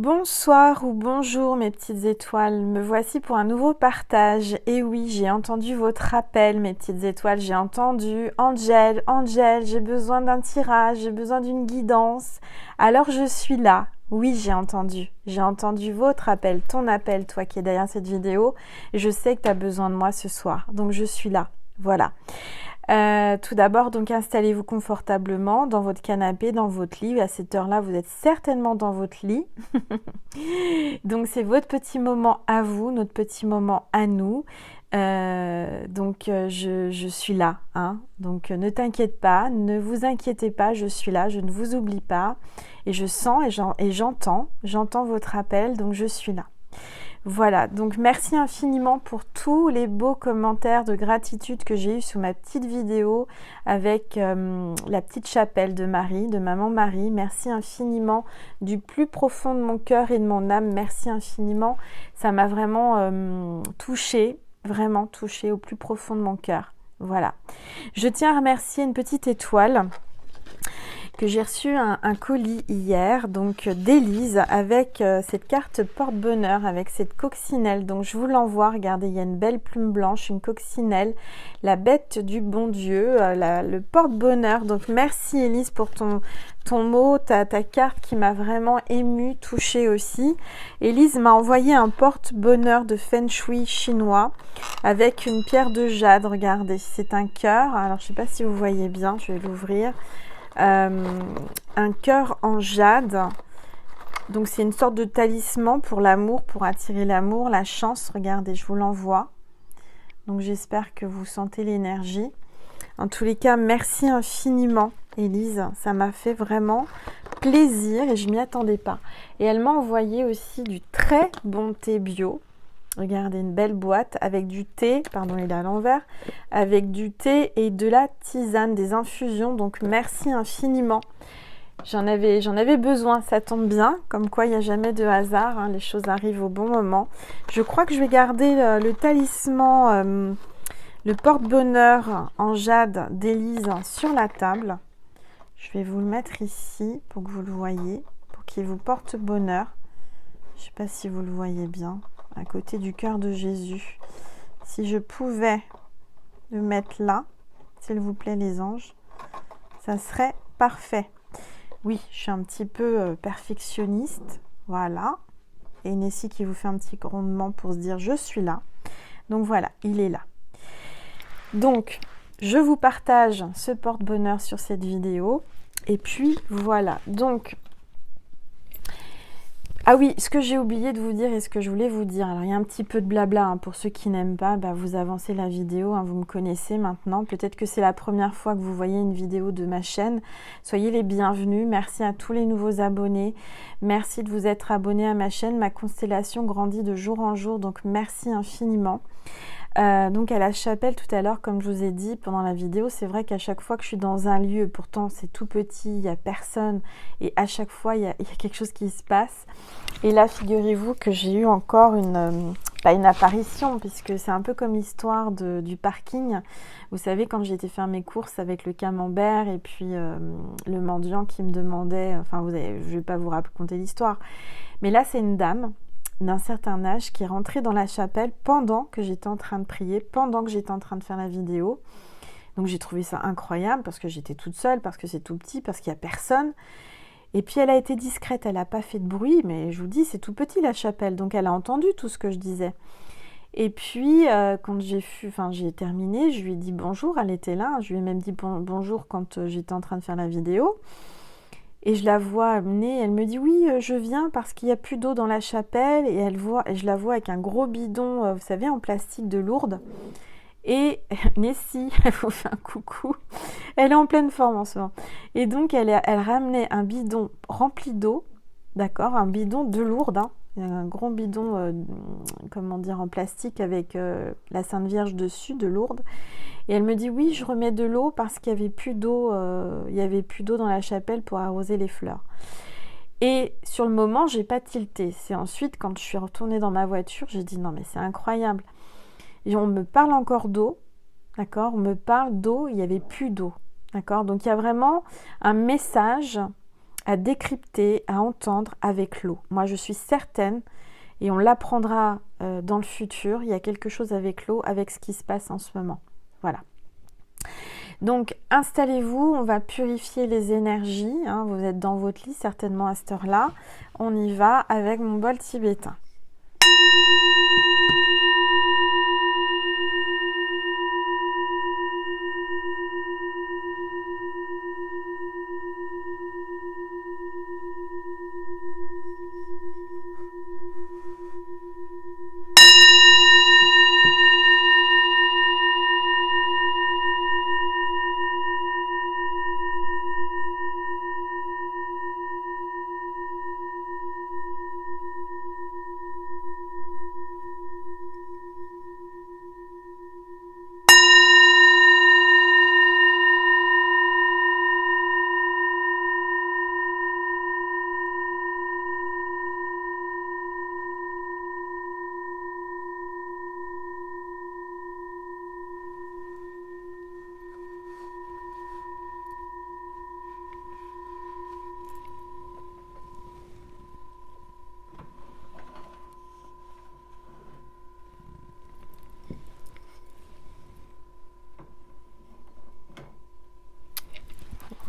Bonsoir ou bonjour mes petites étoiles, me voici pour un nouveau partage. Et oui, j'ai entendu votre appel mes petites étoiles, j'ai entendu Angel, j'ai besoin d'un tirage, j'ai besoin d'une guidance. Alors je suis là. Oui, j'ai entendu votre appel, ton appel, toi qui es derrière cette vidéo. Et je sais que tu as besoin de moi ce soir, donc je suis là. Voilà. Tout d'abord, donc installez-vous confortablement dans votre canapé, dans votre lit. À cette heure-là, vous êtes certainement dans votre lit. Donc c'est votre petit moment à vous, notre petit moment à nous. Je suis là. Hein. Donc ne t'inquiète pas, ne vous inquiétez pas, je suis là, je ne vous oublie pas. Et je sens et j'entends votre appel, donc je suis là. Voilà, donc merci infiniment pour tous les beaux commentaires de gratitude que j'ai eus sous ma petite vidéo avec la petite chapelle de Marie, de Maman Marie. Merci infiniment du plus profond de mon cœur et de mon âme. Merci infiniment. Ça m'a vraiment touchée au plus profond de mon cœur. Voilà. Je tiens à remercier une petite étoile que j'ai reçu un colis hier, donc d'Élise, avec cette carte porte-bonheur, avec cette coccinelle. Donc je vous l'envoie, regardez, il y a une belle plume blanche, une coccinelle, la bête du bon Dieu, le porte-bonheur. Donc merci Élise pour ton mot, ta carte qui m'a vraiment émue, touchée aussi. Élise m'a envoyé un porte-bonheur de Feng Shui chinois, avec une pierre de jade, regardez, c'est un cœur. Alors je ne sais pas si vous voyez bien, je vais l'ouvrir. Un cœur en jade, donc c'est une sorte de talisman pour l'amour, pour attirer l'amour, la chance. Regardez, je vous l'envoie, donc j'espère que vous sentez l'énergie. En tous les cas, merci infiniment Élise, ça m'a fait vraiment plaisir et je m'y attendais pas. Et elle m'a envoyé aussi du très bon thé bio. Regardez, une belle boîte avec du thé, pardon, il est à l'envers, avec du thé et de la tisane, des infusions. Donc, merci infiniment. J'en avais besoin, ça tombe bien. Comme quoi, il n'y a jamais de hasard. Hein, les choses arrivent au bon moment. Je crois que je vais garder le talisman, le porte-bonheur en jade d'Élise sur la table. Je vais vous le mettre ici pour que vous le voyez, pour qu'il vous porte bonheur. Je ne sais pas si vous le voyez bien. À côté du cœur de Jésus. Si je pouvais le mettre là, s'il vous plaît les anges, ça serait parfait. Oui, je suis un petit peu perfectionniste, voilà. Et Nessie qui vous fait un petit grondement pour se dire je suis là. Donc voilà, il est là. Donc, je vous partage ce porte-bonheur sur cette vidéo. Et puis voilà, donc... Ah oui, ce que j'ai oublié de vous dire et ce que je voulais vous dire, alors il y a un petit peu de blabla, hein, pour ceux qui n'aiment pas, vous avancez la vidéo, hein, vous me connaissez maintenant, peut-être que c'est la première fois que vous voyez une vidéo de ma chaîne, soyez les bienvenus, merci à tous les nouveaux abonnés, merci de vous être abonnés à ma chaîne, ma constellation grandit de jour en jour, donc merci infiniment. Donc à la chapelle tout à l'heure, comme je vous ai dit pendant la vidéo, c'est vrai qu'à chaque fois que je suis dans un lieu, pourtant c'est tout petit, il n'y a personne, et à chaque fois il y a quelque chose qui se passe. Et là, figurez-vous que j'ai eu encore une apparition, puisque c'est un peu comme l'histoire du parking. Vous savez, quand j'ai été faire mes courses avec le camembert et puis le mendiant qui me demandait, enfin je ne vais pas vous raconter l'histoire, mais là c'est une dame d'un certain âge qui est rentrée dans la chapelle pendant que j'étais en train de prier, pendant que j'étais en train de faire la vidéo. Donc j'ai trouvé ça incroyable parce que j'étais toute seule, parce que c'est tout petit, parce qu'il n'y a personne. Et puis elle a été discrète, elle n'a pas fait de bruit, mais je vous dis, c'est tout petit la chapelle, donc elle a entendu tout ce que je disais. Et puis quand j'ai terminé, je lui ai dit bonjour, elle était là, je lui ai même dit bonjour quand j'étais en train de faire la vidéo. Et je la vois amener, elle me dit oui, je viens parce qu'il n'y a plus d'eau dans la chapelle, et je la vois avec un gros bidon, vous savez, en plastique de Lourdes. Et Nessie, elle vous fait un coucou, elle est en pleine forme en ce moment. Et donc elle ramenait un bidon rempli d'eau, d'accord, un bidon de Lourdes, hein, un gros bidon, en plastique avec la Sainte Vierge dessus, de Lourdes. Et elle me dit oui, je remets de l'eau parce qu'il n'y avait plus d'eau, dans la chapelle pour arroser les fleurs. Et sur le moment, j'ai pas tilté. C'est ensuite, quand je suis retournée dans ma voiture, j'ai dit non mais c'est incroyable. Et on me parle encore d'eau, d'accord ? On me parle d'eau, il n'y avait plus d'eau, d'accord ? Donc il y a vraiment un message à décrypter, à entendre avec l'eau. Moi, je suis certaine, et on l'apprendra dans le futur, il y a quelque chose avec l'eau, avec ce qui se passe en ce moment. Voilà. Donc, installez-vous, on va purifier les énergies. Hein, vous êtes dans votre lit, certainement à cette heure-là. On y va avec mon bol tibétain.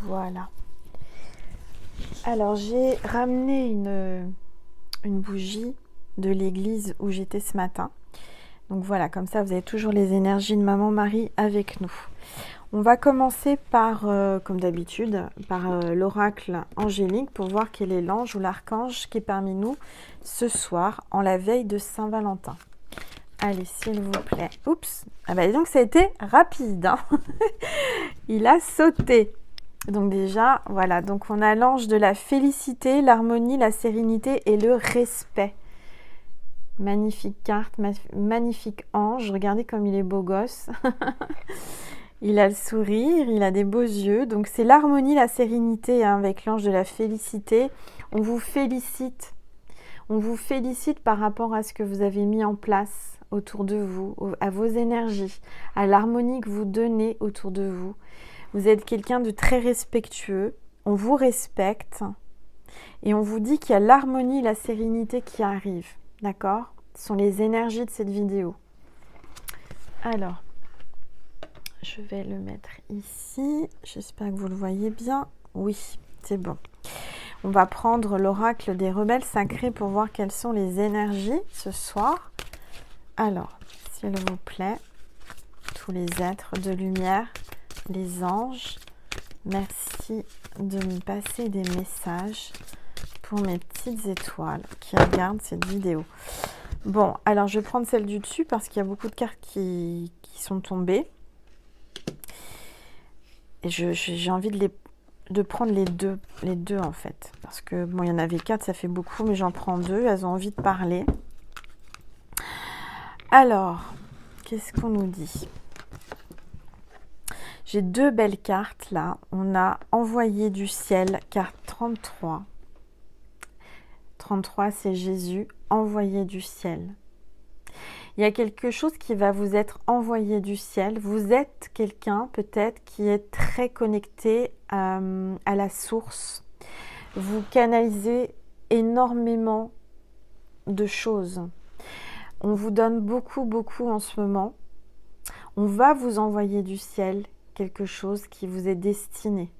Voilà. Alors, j'ai ramené une bougie de l'église où j'étais ce matin. Donc voilà, comme ça, vous avez toujours les énergies de Maman Marie avec nous. On va commencer par, comme d'habitude, par l'oracle angélique pour voir quel est l'ange ou l'archange qui est parmi nous ce soir, en la veille de Saint-Valentin. Allez, s'il vous plaît. Oups. Ah bah donc ça a été rapide. Hein. Il a sauté. Donc déjà, voilà. Donc on a l'ange de la félicité, l'harmonie, la sérénité et le respect. Magnifique carte, magnifique ange. Regardez comme il est beau gosse. Il a le sourire, il a des beaux yeux. Donc c'est l'harmonie, la sérénité hein, avec l'ange de la félicité. On vous félicite. On vous félicite par rapport à ce que vous avez mis en place autour de vous, à vos énergies, à l'harmonie que vous donnez autour de vous. Vous êtes quelqu'un de très respectueux, on vous respecte et on vous dit qu'il y a l'harmonie, la sérénité qui arrive, d'accord? Ce sont les énergies de cette vidéo. Alors, je vais le mettre ici, j'espère que vous le voyez bien. Oui, c'est bon. On va prendre l'oracle des rebelles sacrés pour voir quelles sont les énergies ce soir. Alors, s'il vous plaît, tous les êtres de lumière, les anges, merci de me passer des messages pour mes petites étoiles qui regardent cette vidéo. Bon, alors je vais prendre celle du dessus parce qu'il y a beaucoup de cartes qui sont tombées. Et j'ai envie de prendre les deux en fait. Parce que, bon, il y en avait 4, ça fait beaucoup, mais j'en prends 2, elles ont envie de parler. Alors, qu'est-ce qu'on nous dit ? J'ai 2 belles cartes là. On a envoyé du ciel, carte 33. 33, c'est Jésus, envoyé du ciel. Il y a quelque chose qui va vous être envoyé du ciel. Vous êtes quelqu'un peut-être qui est très connecté à la source. Vous canalisez énormément de choses. On vous donne beaucoup en ce moment. On va vous envoyer du ciel quelque chose qui vous est destiné.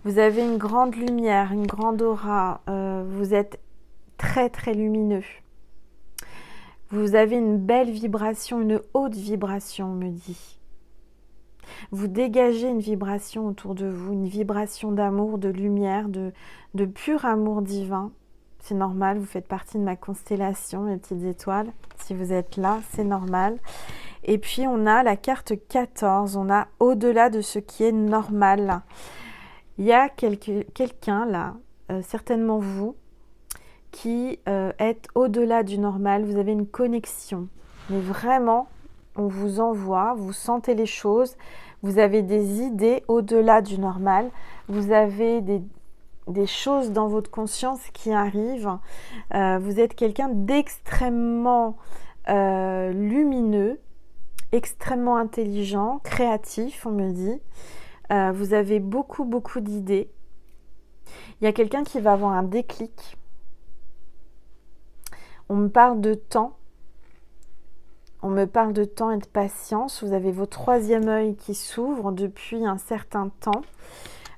Vous avez une grande lumière, une grande aura. Vous êtes très lumineux. Vous avez une belle vibration, une haute vibration, on me dit. Vous dégagez une vibration autour de vous, une vibration d'amour, de lumière, de pur amour divin. C'est normal, vous faites partie de ma constellation, les petites étoiles. Si vous êtes là, c'est normal. Et puis, on a la carte 14. On a au-delà de ce qui est normal. Il y a quelqu'un là, certainement vous, qui êtes au-delà du normal. Vous avez une connexion. Mais vraiment, on vous envoie, vous sentez les choses. Vous avez des idées au-delà du normal. Vous avez des choses dans votre conscience qui arrivent. Vous êtes quelqu'un d'extrêmement lumineux, extrêmement intelligent, créatif, on me dit. Vous avez beaucoup, beaucoup d'idées. Il y a quelqu'un qui va avoir un déclic. On me parle de temps. On me parle de temps et de patience. Vous avez votre troisième œil qui s'ouvre depuis un certain temps.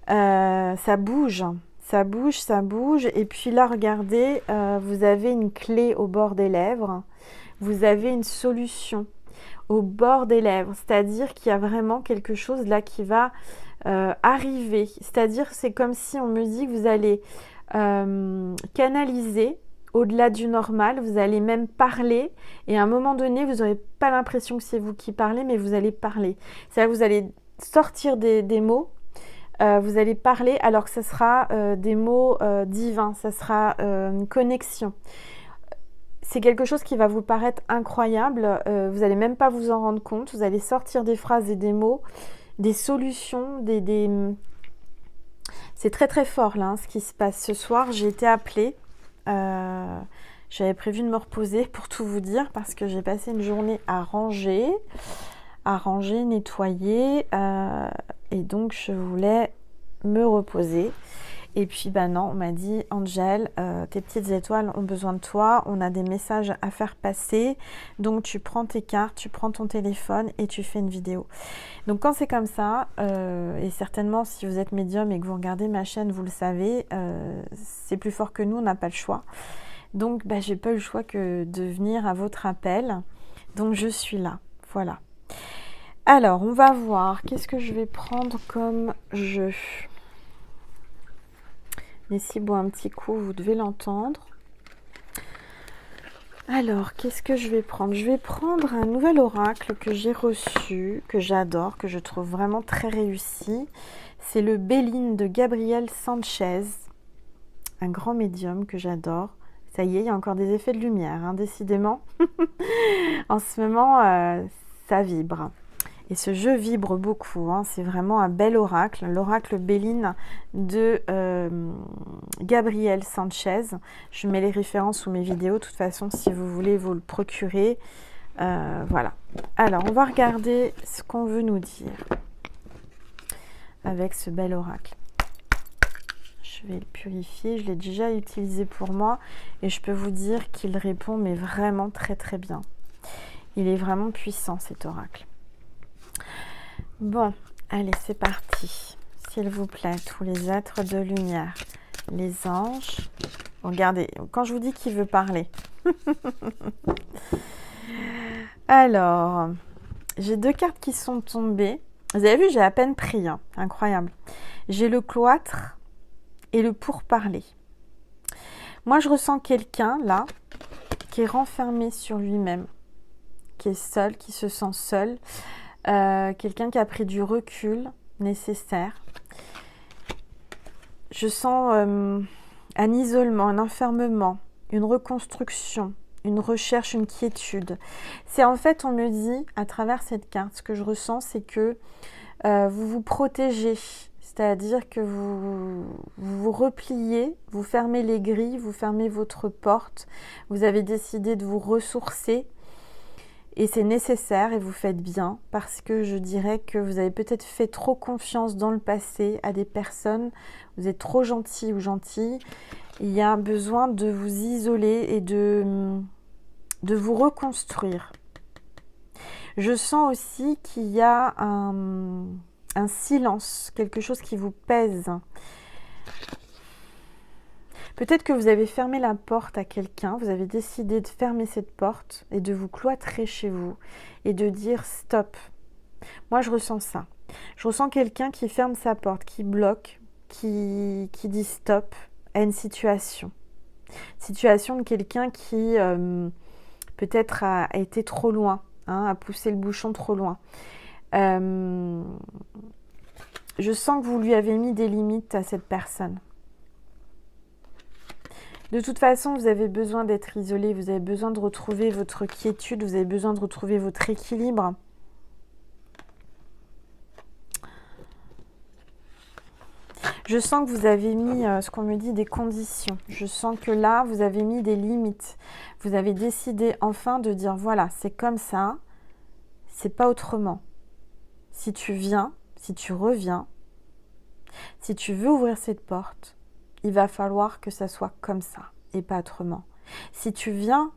Ça bouge. Ça bouge, ça bouge. Et puis là, regardez, vous avez une clé au bord des lèvres. Vous avez une solution au bord des lèvres. C'est-à-dire qu'il y a vraiment quelque chose là qui va arriver. C'est-à-dire, c'est comme si on me dit que vous allez canaliser au-delà du normal. Vous allez même parler. Et à un moment donné, vous n'aurez pas l'impression que c'est vous qui parlez, mais vous allez parler. C'est-à-dire que vous allez sortir des mots. Vous allez parler alors que ce sera des mots divins, ça sera une connexion. C'est quelque chose qui va vous paraître incroyable, vous n'allez même pas vous en rendre compte, vous allez sortir des phrases et des mots, des solutions, c'est très très fort là, hein, ce qui se passe ce soir. J'ai été appelée, j'avais prévu de me reposer pour tout vous dire parce que j'ai passé une journée à ranger, nettoyer, et donc je voulais me reposer. Et puis bah non, on m'a dit Angel, tes petites étoiles ont besoin de toi, on a des messages à faire passer, donc tu prends tes cartes, tu prends ton téléphone et tu fais une vidéo. Donc quand c'est comme ça, et certainement si vous êtes médium et que vous regardez ma chaîne, vous le savez, c'est plus fort que nous, on n'a pas le choix. Donc bah, j'ai pas eu le choix que de venir à votre appel, donc je suis là, voilà. Alors, on va voir, qu'est-ce que je vais prendre comme jeu? Mais si bon, un petit coup, vous devez l'entendre. Alors, qu'est-ce que je vais prendre? Je vais prendre un nouvel oracle que j'ai reçu, que j'adore, que je trouve vraiment très réussi. C'est le Béline de Gabriel Sanchez, un grand médium que j'adore. Ça y est, il y a encore des effets de lumière, hein, décidément. En ce moment, ça vibre. Et ce jeu vibre beaucoup, hein. C'est vraiment un bel oracle, l'oracle Béline de Gabriel Sanchez. Je mets les références sous mes vidéos, de toute façon, si vous voulez vous le procurer. Voilà. Alors, on va regarder ce qu'on veut nous dire avec ce bel oracle. Je vais le purifier, je l'ai déjà utilisé pour moi et je peux vous dire qu'il répond mais vraiment très très bien. Il est vraiment puissant cet oracle. Bon, allez, c'est parti. S'il vous plaît, tous les êtres de lumière, les anges. Regardez, quand je vous dis qu'il veut parler. Alors, j'ai deux cartes qui sont tombées. Vous avez vu, j'ai à peine pris, hein. Incroyable. J'ai le cloître et le pourparler. Moi, je ressens quelqu'un, là, qui est renfermé sur lui-même, qui est seul, qui se sent seul. Quelqu'un qui a pris du recul nécessaire. Je sens un isolement, un enfermement, une reconstruction, une recherche, une quiétude. C'est en fait, on me dit, à travers cette carte, ce que je ressens, c'est que vous vous protégez. C'est-à-dire que vous vous repliez, vous fermez les grilles, vous fermez votre porte. Vous avez décidé de vous ressourcer. Et c'est nécessaire et vous faites bien parce que je dirais que vous avez peut-être fait trop confiance dans le passé à des personnes. Vous êtes trop gentil ou gentille. Il y a besoin de vous isoler et de vous reconstruire. Je sens aussi qu'il y a un silence, quelque chose qui vous pèse. Peut-être que vous avez fermé la porte à quelqu'un, vous avez décidé de fermer cette porte et de vous cloîtrer chez vous et de dire stop. Moi, je ressens ça. Je ressens quelqu'un qui ferme sa porte, qui bloque, qui dit stop à une situation. Situation de quelqu'un qui peut-être a été trop loin, hein, a poussé le bouchon trop loin. Je sens que vous lui avez mis des limites à cette personne. De toute façon, vous avez besoin d'être isolé, vous avez besoin de retrouver votre quiétude, vous avez besoin de retrouver votre équilibre. Je sens que vous avez mis, ce qu'on me dit, des conditions. Je sens que là, vous avez mis des limites. Vous avez décidé enfin de dire, voilà, c'est comme ça, c'est pas autrement. Si tu viens, si tu reviens, Si tu veux ouvrir cette porte, il va falloir que ça soit comme ça et pas autrement. Si tu viens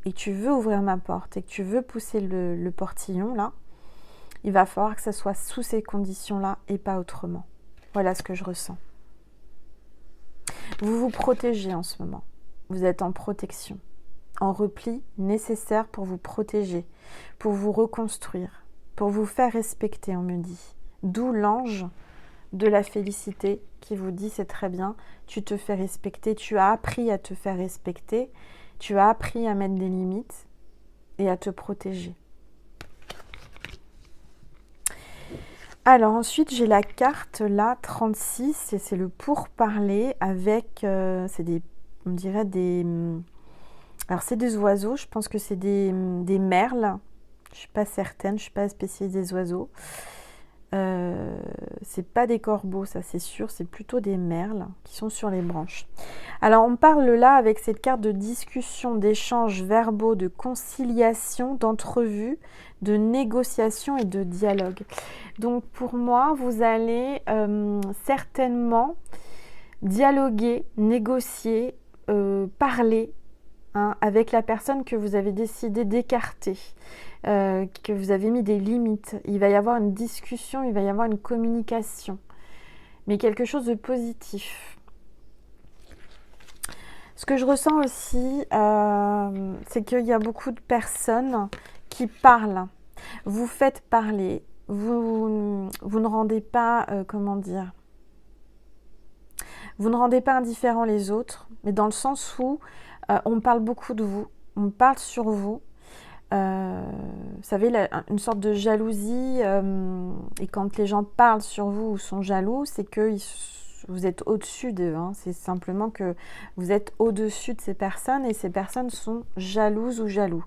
et que tu veux ouvrir ma porte et que tu veux pousser le portillon là, il va falloir que ça soit sous ces conditions-là et pas autrement. Voilà ce que je ressens. Vous vous protégez en ce moment. Vous êtes en protection, en repli nécessaire pour vous protéger, pour vous reconstruire, pour vous faire respecter, on me dit. D'où l'ange de la félicité qui vous dit c'est très bien, tu te fais respecter, tu as appris à te faire respecter, tu as appris à mettre des limites et à te protéger. Alors ensuite j'ai la carte là 36 et c'est le pourparler avec on dirait des alors c'est des oiseaux, je pense que c'est des merles. Je suis pas certaine, je suis pas spécialiste des oiseaux. C'est pas des corbeaux, ça c'est sûr, c'est plutôt des merles qui sont sur les branches. Alors on parle là avec cette carte de discussion, d'échanges verbaux, de conciliation, d'entrevue, de négociation et de dialogue. Donc pour moi, vous allez certainement dialoguer, négocier, parler avec la personne que vous avez décidé d'écarter, que vous avez mis des limites. Il va y avoir une discussion, il va y avoir une communication, mais quelque chose de positif. Ce que je ressens aussi, c'est qu'il y a beaucoup de personnes qui parlent. Vous faites parler, vous ne rendez pas, vous ne rendez pas indifférents les autres, mais dans le sens où on parle beaucoup de vous, on parle sur vous. Vous savez, une sorte de jalousie, et quand les gens parlent sur vous ou sont jaloux, c'est que vous êtes au-dessus d'eux. C'est simplement que vous êtes au-dessus de ces personnes et ces personnes sont jalouses ou jaloux.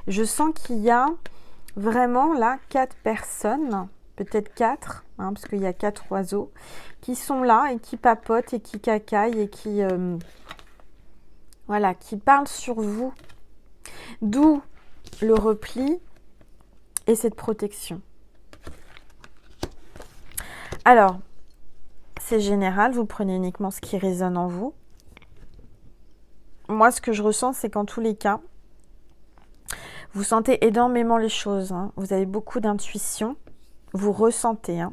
Je sens qu'il y a vraiment là 4 personnes, peut-être 4, parce qu'il y a 4 oiseaux, qui sont là et qui papotent et qui cacaillent et qui, qui parlent sur vous. D'où le repli et cette protection. Alors, c'est général, vous prenez uniquement ce qui résonne en vous. Moi, ce que je ressens, c'est qu'en tous les cas, vous sentez énormément les choses. Vous avez beaucoup d'intuition, vous ressentez.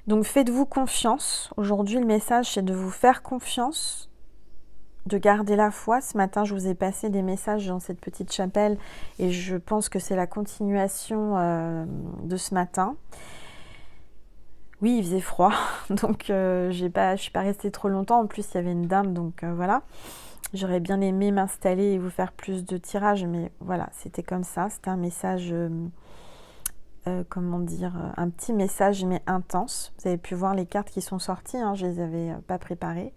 Donc, faites-vous confiance. Aujourd'hui, le message, c'est de vous faire confiance, de garder la foi. Ce matin, je vous ai passé des messages dans cette petite chapelle et je pense que c'est la continuation de ce matin. Oui, il faisait froid, donc je suis pas restée trop longtemps. En plus, il y avait une dame, donc voilà. J'aurais bien aimé m'installer et vous faire plus de tirages, mais voilà, c'était comme ça. C'était un message, un petit message, mais intense. Vous avez pu voir les cartes qui sont sorties, je les avais pas préparées.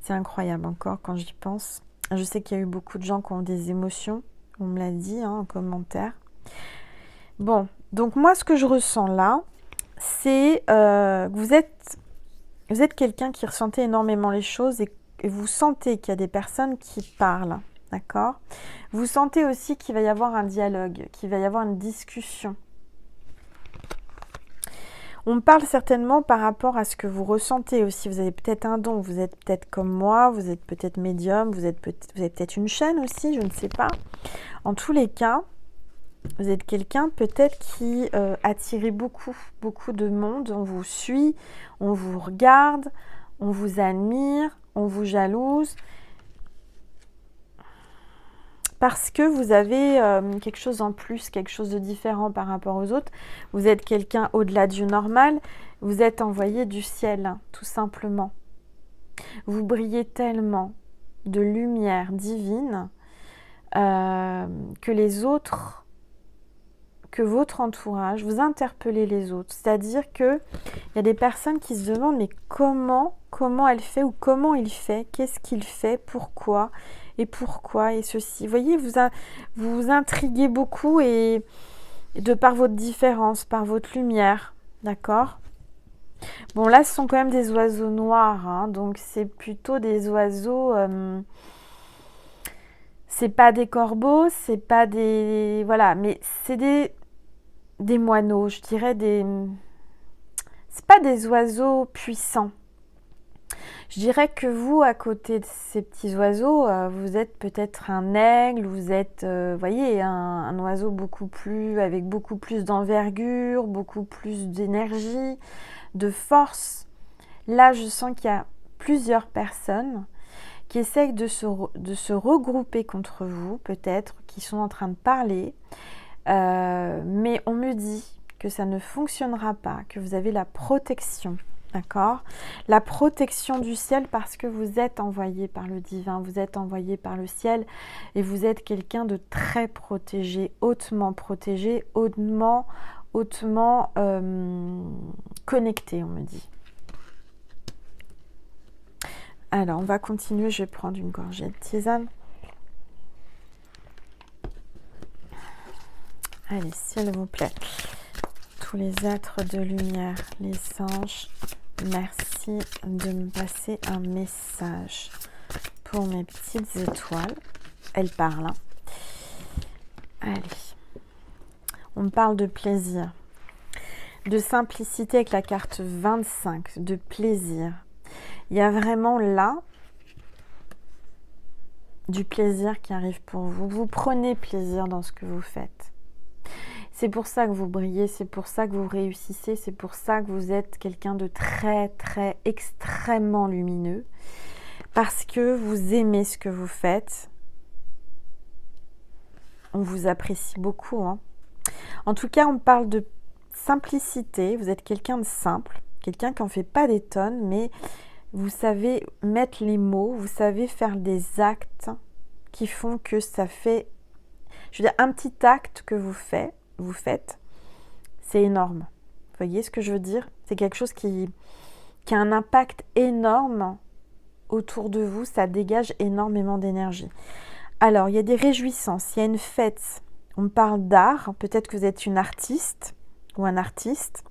C'est incroyable encore quand j'y pense. Je sais qu'il y a eu beaucoup de gens qui ont des émotions. On me l'a dit en commentaire. Bon, donc moi, ce que je ressens là, c'est que vous êtes quelqu'un qui ressentait énormément les choses et vous sentez qu'il y a des personnes qui parlent. D'accord ? Vous sentez aussi qu'il va y avoir un dialogue, qu'il va y avoir une discussion. On parle certainement par rapport à ce que vous ressentez aussi. Vous avez peut-être un don, vous êtes peut-être comme moi, vous êtes peut-être médium, vous avez peut-être une chaîne aussi, je ne sais pas. En tous les cas, vous êtes quelqu'un peut-être qui attirez beaucoup de monde. On vous suit, on vous regarde, on vous admire, on vous jalouse. Parce que vous avez quelque chose en plus, quelque chose de différent par rapport aux autres. Vous êtes quelqu'un au-delà du normal. Vous êtes envoyé du ciel, tout simplement. Vous brillez tellement de lumière divine que les autres, que votre entourage, vous interpellez les autres. C'est-à-dire qu'il y a des personnes qui se demandent mais comment elle fait ou comment il fait, qu'est-ce qu'il fait, pourquoi et ceci. Vous voyez, vous intriguez beaucoup et de par votre différence, par votre lumière, d'accord ? Bon, là, ce sont quand même des oiseaux noirs, donc c'est plutôt des oiseaux... c'est pas des corbeaux, c'est pas des... Voilà, mais c'est des moineaux, je dirais des... c'est pas des oiseaux puissants. Je dirais que vous, à côté de ces petits oiseaux, vous êtes peut-être un aigle, vous êtes, voyez, un oiseau avec beaucoup plus d'envergure, beaucoup plus d'énergie, de force. Là, je sens qu'il y a plusieurs personnes qui essayent de se regrouper contre vous, peut-être, qui sont en train de parler, mais on me dit que ça ne fonctionnera pas, que vous avez la protection, d'accord? La protection du ciel parce que vous êtes envoyé par le divin, vous êtes envoyé par le ciel et vous êtes quelqu'un de très protégé, hautement connecté, on me dit. Alors, on va continuer, je vais prendre une gorgée de tisane. Allez, s'il vous plaît. Tous les êtres de lumière, les anges, merci de me passer un message pour mes petites étoiles. Elles parlent. Hein. Allez. On me parle de plaisir, de simplicité avec la carte 25, de plaisir. Il y a vraiment là du plaisir qui arrive pour vous. Vous prenez plaisir dans ce que vous faites. C'est pour ça que vous brillez, c'est pour ça que vous réussissez, c'est pour ça que vous êtes quelqu'un de très, très, extrêmement lumineux. Parce que vous aimez ce que vous faites. On vous apprécie beaucoup. Hein. En tout cas, on parle de simplicité. Vous êtes quelqu'un de simple, quelqu'un qui n'en fait pas des tonnes, mais vous savez mettre les mots, vous savez faire des actes qui font que ça fait... Je veux dire, un petit acte que vous faites, c'est énorme. Vous voyez ce que je veux dire? C'est quelque chose qui a un impact énorme autour de vous, ça dégage énormément d'énergie. Alors, il y a des réjouissances, il y a une fête. On me parle d'art, peut-être que vous êtes une artiste ou un artiste.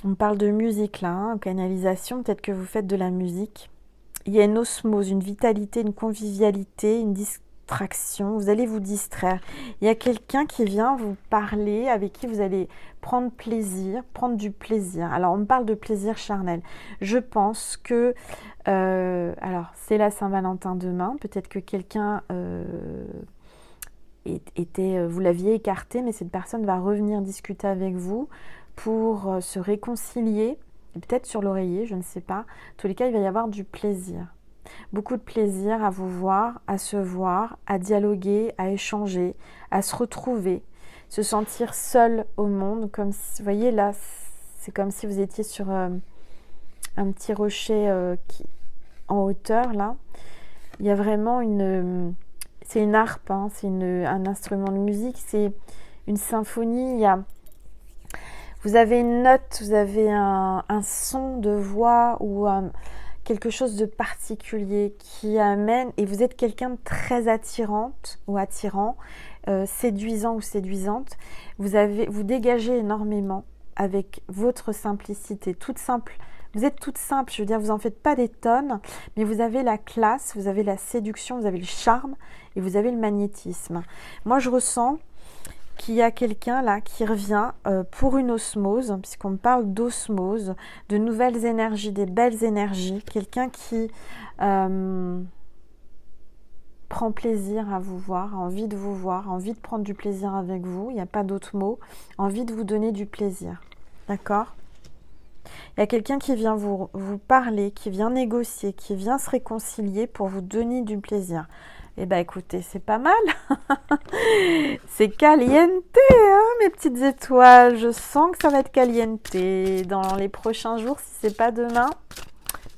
On me parle de musique là, hein, canalisation, peut-être que vous faites de la musique. Il y a une osmose, une vitalité, une convivialité, une distraction. Vous allez vous distraire. Il y a quelqu'un qui vient vous parler, avec qui vous allez prendre du plaisir. Alors, on me parle de plaisir charnel. Je pense que, alors, c'est la Saint-Valentin demain. Peut-être que quelqu'un vous l'aviez écarté, mais cette personne va revenir discuter avec vous pour se réconcilier, peut-être sur l'oreiller, je ne sais pas. En tous les cas, il va y avoir du plaisir. Beaucoup de plaisir à vous voir, à dialoguer, à échanger, à se retrouver, se sentir seul au monde, comme si, vous voyez là, c'est comme si vous étiez sur un petit rocher en hauteur là. Il y a vraiment c'est une harpe, hein, c'est un instrument de musique, c'est une symphonie, vous avez une note, vous avez un son de voix ou quelque chose de particulier qui amène, et vous êtes quelqu'un de très attirante ou attirant, séduisant ou séduisante. Vous dégagez énormément avec votre simplicité, toute simple. Vous êtes toute simple, je veux dire, vous n'en faites pas des tonnes, mais vous avez la classe, vous avez la séduction, vous avez le charme et vous avez le magnétisme. Moi, je ressens qu'il y a quelqu'un là qui revient pour une osmose, puisqu'on me parle d'osmose, de nouvelles énergies, des belles énergies, quelqu'un qui prend plaisir à vous voir, a envie de vous voir, a envie de prendre du plaisir avec vous, il n'y a pas d'autre mot, envie de vous donner du plaisir, d'accord? Il y a quelqu'un qui vient vous parler, qui vient négocier, qui vient se réconcilier pour vous donner du plaisir. Eh bien, écoutez, c'est pas mal. C'est caliente, hein, mes petites étoiles. Je sens que ça va être caliente dans les prochains jours, si c'est pas demain,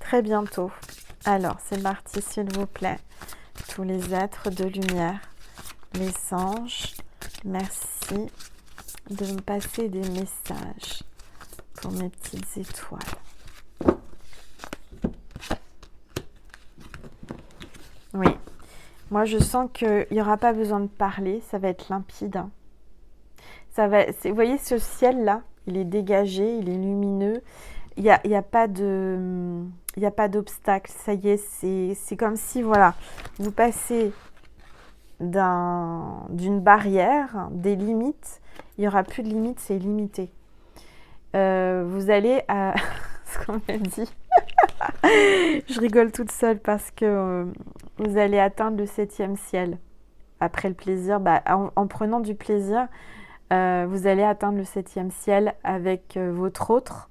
très bientôt. Alors, c'est parti, s'il vous plaît. Tous les êtres de lumière, les anges, merci de me passer des messages pour mes petites étoiles. Oui. Moi, je sens qu'il n'y aura pas besoin de parler, ça va être limpide. Vous voyez ce ciel-là, il est dégagé, il est lumineux. Il y a pas d'obstacle. Ça y est, c'est comme si, voilà, vous passez d'une barrière, des limites. Il n'y aura plus de limites, c'est illimité. Vous allez à... ce qu'on m'a dit. Je rigole toute seule parce que vous allez atteindre le 7e ciel. Après le plaisir, en prenant du plaisir, vous allez atteindre le 7e ciel avec votre autre.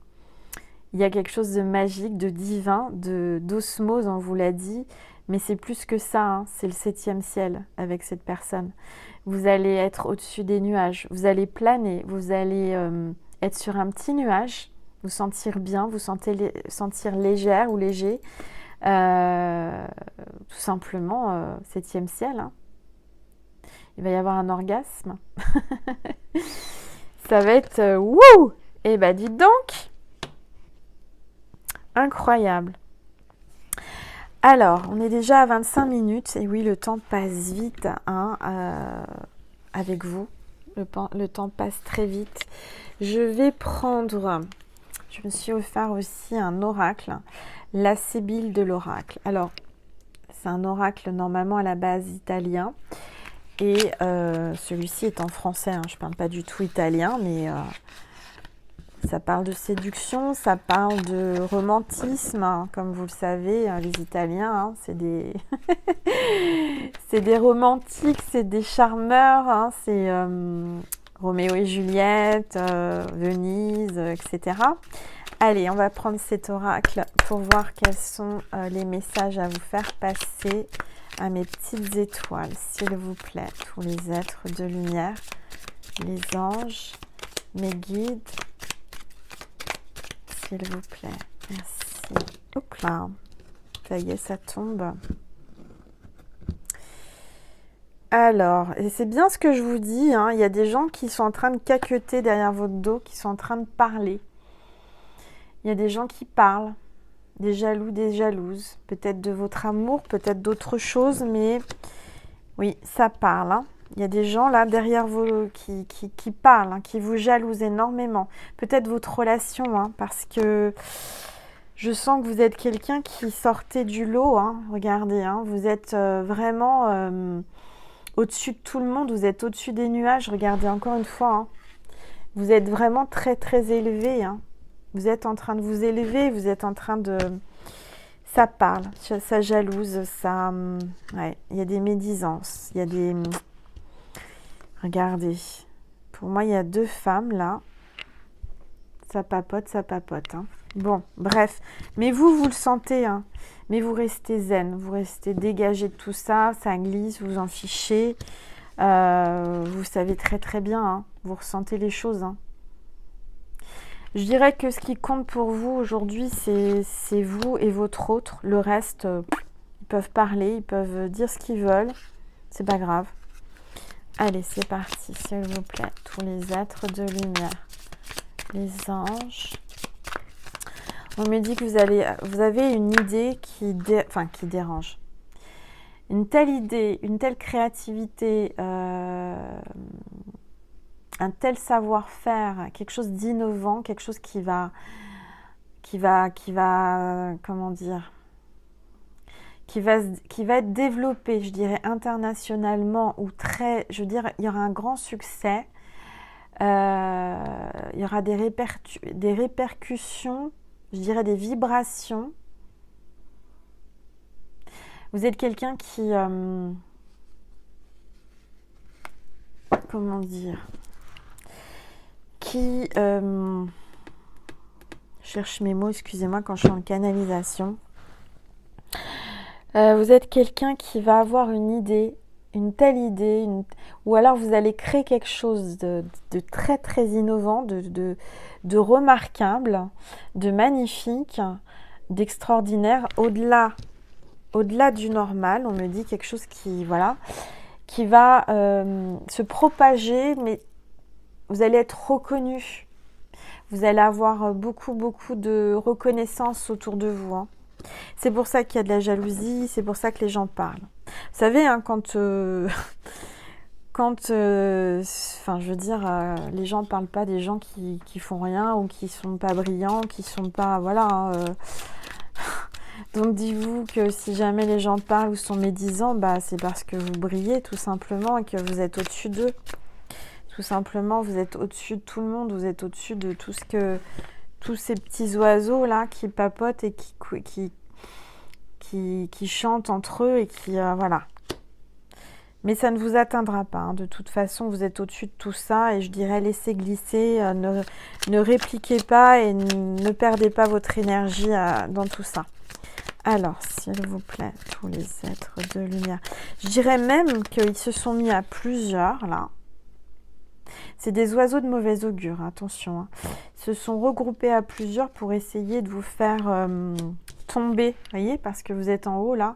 Il y a quelque chose de magique, de divin, d'osmose, on vous l'a dit. Mais c'est plus que ça, hein, c'est le 7e ciel avec cette personne. Vous allez être au-dessus des nuages, vous allez planer, vous allez être sur un petit nuage, vous sentir bien, vous sentir légère ou léger. Tout simplement, 7e ciel. Hein. Il va y avoir un orgasme. Ça va être wouh! Eh ben dites donc! Incroyable. Alors, on est déjà à 25 minutes. Et oui, le temps passe vite hein, avec vous. Le temps passe très vite. Je vais prendre... Je me suis offert aussi un oracle. La Sébile de l'oracle. Alors, c'est un oracle normalement à la base italien. Et celui-ci est en français. Hein. Je ne parle pas du tout italien, mais... ça parle de séduction, ça parle de romantisme, hein, comme vous le savez, les Italiens, hein, c'est des... c'est des romantiques, c'est des charmeurs, hein, c'est Roméo et Juliette, Venise, etc. Allez, on va prendre cet oracle pour voir quels sont les messages à vous faire passer à mes petites étoiles, s'il vous plaît, tous les êtres de lumière, les anges, mes guides, s'il vous plaît. Merci. Hop là. Ça y est, ça tombe. Alors, et c'est bien ce que je vous dis, hein, il y a des gens qui sont en train de caqueter derrière votre dos, qui sont en train de parler. Il y a des gens qui parlent, des jaloux, des jalouses, peut-être de votre amour, peut-être d'autres choses, mais oui, ça parle. Hein. Il y a des gens là derrière vous qui parlent, hein, qui vous jalousent énormément. Peut-être votre relation, hein, parce que je sens que vous êtes quelqu'un qui sortait du lot. Hein, regardez, hein, vous êtes vraiment au-dessus de tout le monde, vous êtes au-dessus des nuages. Regardez encore une fois, hein, vous êtes vraiment très très élevé. Hein. Vous êtes en train de vous élever, vous êtes en train de... Ça parle, ça jalouse, ça... Ouais, il y a des médisances, il y a des... Regardez, pour moi, il y a 2 femmes là. Ça papote, ça papote. Hein. Bon, bref. Mais vous le sentez. Hein. Mais vous restez zen, vous restez dégagé de tout ça. Ça glisse, vous en fichez. Vous savez très très bien. Hein. Vous ressentez les choses. Hein. Je dirais que ce qui compte pour vous aujourd'hui, c'est vous et votre autre. Le reste, ils peuvent parler, ils peuvent dire ce qu'ils veulent. C'est pas grave. Allez, c'est parti, s'il vous plaît. Tous les êtres de lumière. Les anges. On me dit que vous avez une idée qui dérange. Une telle idée, une telle créativité, un tel savoir-faire, quelque chose d'innovant, quelque chose qui va, comment dire, qui va être développé, je dirais, internationalement ou très, je veux dire, il y aura un grand succès, il y aura des répercussions, je dirais des vibrations. Vous êtes quelqu'un qui, comment dire, qui, je cherche mes mots, excusez-moi quand je suis en canalisation. Vous êtes quelqu'un qui va avoir une idée, une telle idée, ou alors vous allez créer quelque chose de très très innovant, de remarquable, de magnifique, d'extraordinaire, au-delà du normal. On me dit quelque chose qui, voilà, qui va se propager, mais vous allez être reconnu. Vous allez avoir beaucoup de reconnaissance autour de vous. Hein. C'est pour ça qu'il y a de la jalousie, c'est pour ça que les gens parlent. Vous savez, hein, quand, je veux dire, les gens ne parlent pas des gens qui font rien ou qui sont pas brillants, qui sont pas, voilà. Hein, donc dites-vous que si jamais les gens parlent ou sont médisants, c'est parce que vous brillez tout simplement et que vous êtes au-dessus d'eux. Tout simplement, vous êtes au-dessus de tout le monde, vous êtes au-dessus de tout ce que tous ces petits oiseaux là qui papotent et qui chantent entre eux et qui voilà. Mais ça ne vous atteindra pas. Hein. De toute façon, vous êtes au-dessus de tout ça et je dirais laissez glisser, ne répliquez pas et ne perdez pas votre énergie dans tout ça. Alors, s'il vous plaît, tous les êtres de lumière. Je dirais même qu'ils se sont mis à plusieurs, là. C'est des oiseaux de mauvais augure, attention. Hein. Ils se sont regroupés à plusieurs pour essayer de vous faire tomber, vous voyez, parce que vous êtes en haut, là.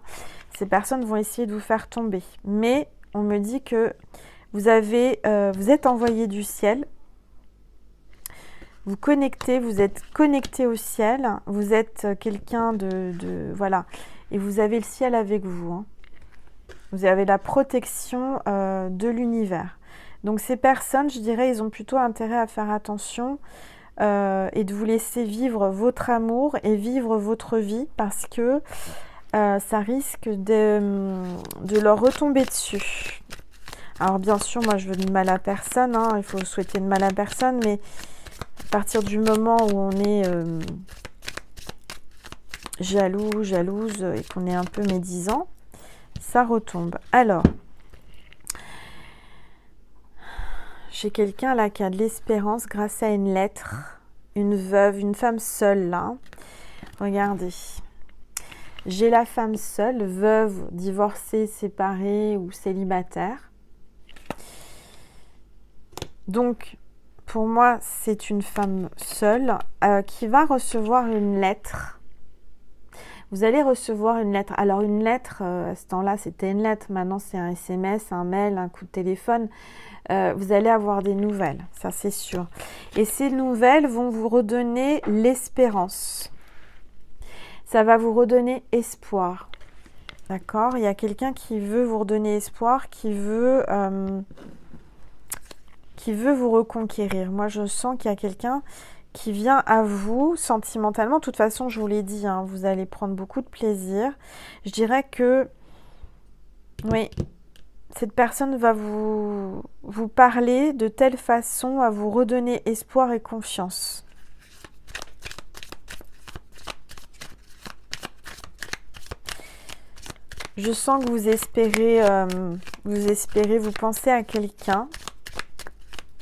Ces personnes vont essayer de vous faire tomber. Mais on me dit que vous êtes envoyé du ciel. Vous êtes connecté au ciel, vous êtes quelqu'un voilà, et vous avez le ciel avec vous. Hein. Vous avez la protection de l'univers. Donc ces personnes, je dirais, ils ont plutôt intérêt à faire attention et de vous laisser vivre votre amour et vivre votre vie parce que ça risque de leur retomber dessus. Alors bien sûr, moi je veux de mal à personne, hein, il faut souhaiter de mal à personne, mais à partir du moment où on est jaloux, jalouse et qu'on est un peu médisant, ça retombe. Alors, j'ai quelqu'un là qui a de l'espérance grâce à une lettre, une veuve, une femme seule là. Regardez. J'ai la femme seule, veuve, divorcée, séparée ou célibataire. Donc, pour moi, c'est une femme seule qui va recevoir une lettre. Vous allez recevoir une lettre. Alors, une lettre, à ce temps-là, c'était une lettre. Maintenant, c'est un SMS, un mail, un coup de téléphone. Vous allez avoir des nouvelles, ça c'est sûr. Et ces nouvelles vont vous redonner l'espérance. Ça va vous redonner espoir. D'accord ? Il y a quelqu'un qui veut vous redonner espoir, qui veut vous reconquérir. Moi, je sens qu'il y a quelqu'un qui vient à vous sentimentalement. De toute façon, je vous l'ai dit, hein, vous allez prendre beaucoup de plaisir. Je dirais que, oui, cette personne va vous parler de telle façon à vous redonner espoir et confiance. Je sens que vous espérez, vous pensez à quelqu'un.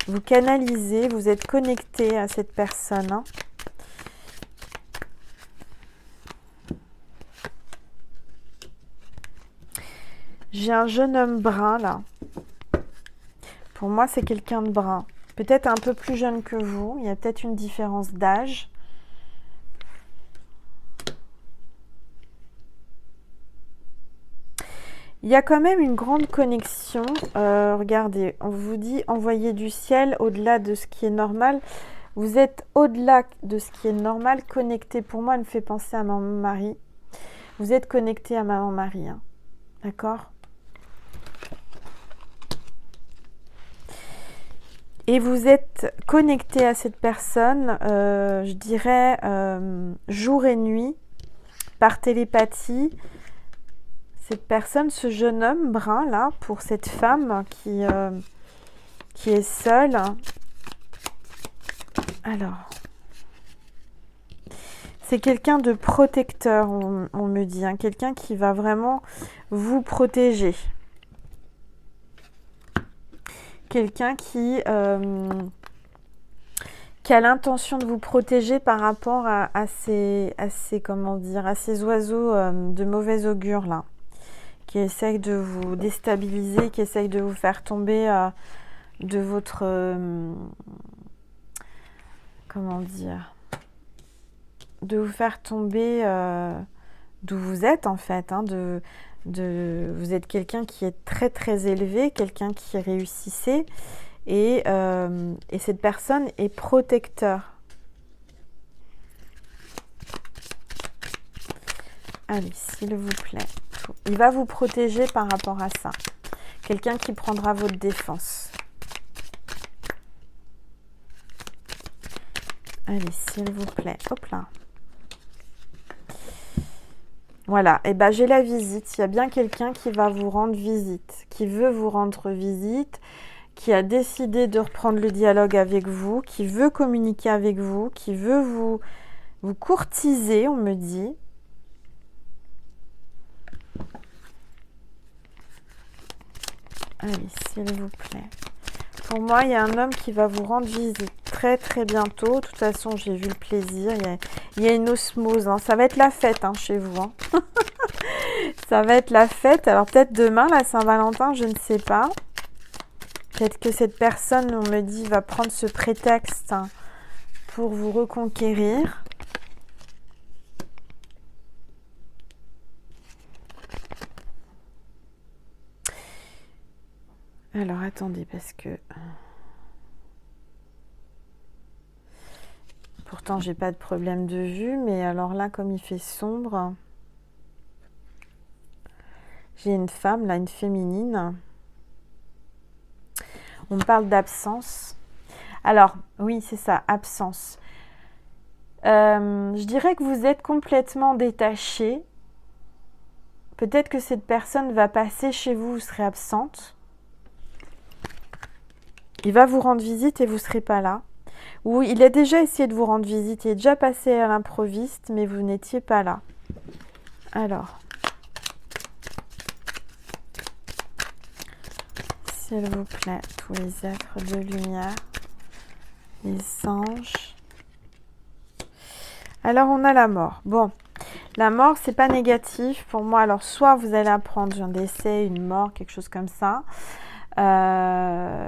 Vous canalisez, vous êtes connecté à cette personne. Hein. J'ai un jeune homme brun là. Pour moi, c'est quelqu'un de brun. Peut-être un peu plus jeune que vous. Il y a peut-être une différence d'âge. Il y a quand même une grande connexion. Regardez, on vous dit envoyer du ciel au-delà de ce qui est normal. Vous êtes au-delà de ce qui est normal. Connecté, pour moi, me fait penser à Maman Marie. Vous êtes connecté à Maman Marie. Hein. D'accord ? Et vous êtes connecté à cette personne, je dirais, jour et nuit, par télépathie. Cette personne, ce jeune homme brun là, pour cette femme qui est seule. Alors, c'est quelqu'un de protecteur, on me dit, hein, quelqu'un qui va vraiment vous protéger. Quelqu'un qui a l'intention de vous protéger par rapport à ces oiseaux de mauvais augure là. Qui essaye de vous déstabiliser, qui essaye de vous faire tomber de votre... comment dire ? De vous faire tomber d'où vous êtes en fait. Hein, vous êtes quelqu'un qui est très très élevé, quelqu'un qui réussissait et cette personne est protecteur. Allez, s'il vous plaît. Il va vous protéger par rapport à ça. Quelqu'un qui prendra votre défense. Allez, s'il vous plaît. Hop là. Voilà. Et ben j'ai la visite. Il y a bien quelqu'un qui va vous rendre visite. Qui veut vous rendre visite. qui a décidé de reprendre le dialogue avec vous, qui veut communiquer avec vous, qui veut vous courtiser, on me dit. Allez, s'il vous plaît. Pour moi, il y a un homme qui va vous rendre visite très très bientôt. De toute façon, j'ai vu le plaisir. Il y a une osmose. Hein. Ça va être la fête hein, chez vous. Hein. Ça va être la fête. Alors peut-être demain, la Saint-Valentin, je ne sais pas. Peut-être que cette personne, on me dit, va prendre ce prétexte hein, pour vous reconquérir. Alors attendez, parce que pourtant j'ai pas de problème de vue, mais alors là comme il fait sombre, j'ai une femme là, une féminine. On me parle d'absence. Alors oui c'est ça, absence. Je dirais que vous êtes complètement détaché. Peut-être que cette personne va passer chez vous, vous serez absente. Il va vous rendre visite et vous ne serez pas là. Ou il a déjà essayé de vous rendre visite, il est déjà passé à l'improviste, mais vous n'étiez pas là. Alors, s'il vous plaît, tous les êtres de lumière, les anges. Alors, on a la mort. Bon, la mort, c'est pas négatif pour moi. Alors, soit vous allez apprendre un décès, une mort, quelque chose comme ça.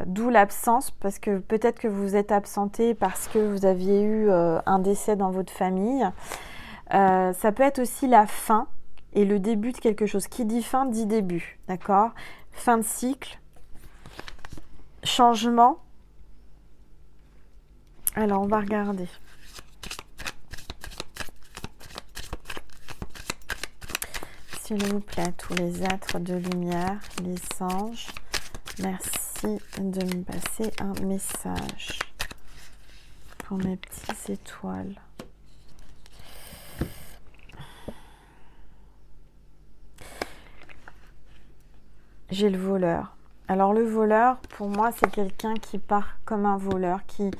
D'où l'absence, parce que peut-être que vous êtes absenté parce que vous aviez eu un décès dans votre famille. Ça peut être aussi la fin et le début de quelque chose. Qui dit fin dit début, d'accord? Fin de cycle, changement. Alors on va regarder. S'il vous plaît, tous les êtres de lumière, les anges. Merci de me passer un message pour mes petites étoiles. J'ai le voleur. Alors le voleur, pour moi, c'est quelqu'un qui part comme un voleur, qui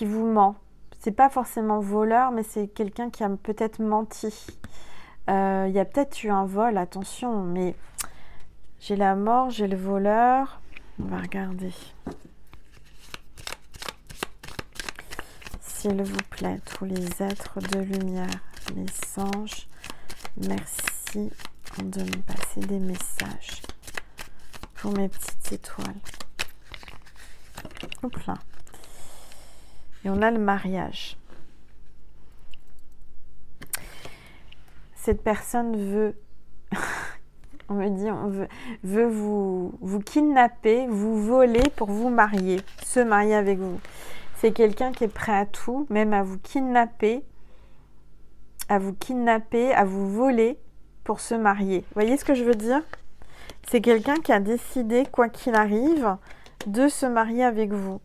vous ment. C'est pas forcément voleur, mais c'est quelqu'un qui a peut-être menti. Il y a peut-être eu un vol, attention, mais... J'ai la mort, j'ai le voleur. On va regarder. S'il vous plaît, tous les êtres de lumière, les anges, merci de me passer des messages pour mes petites étoiles. Hop là. Et on a le mariage. Cette personne veut... On me dit, on veut vous kidnapper, vous voler pour vous marier, se marier avec vous. C'est quelqu'un qui est prêt à tout, même à vous kidnapper, à vous voler pour se marier. Vous voyez ce que je veux dire? C'est quelqu'un qui a décidé, quoi qu'il arrive, de se marier avec vous.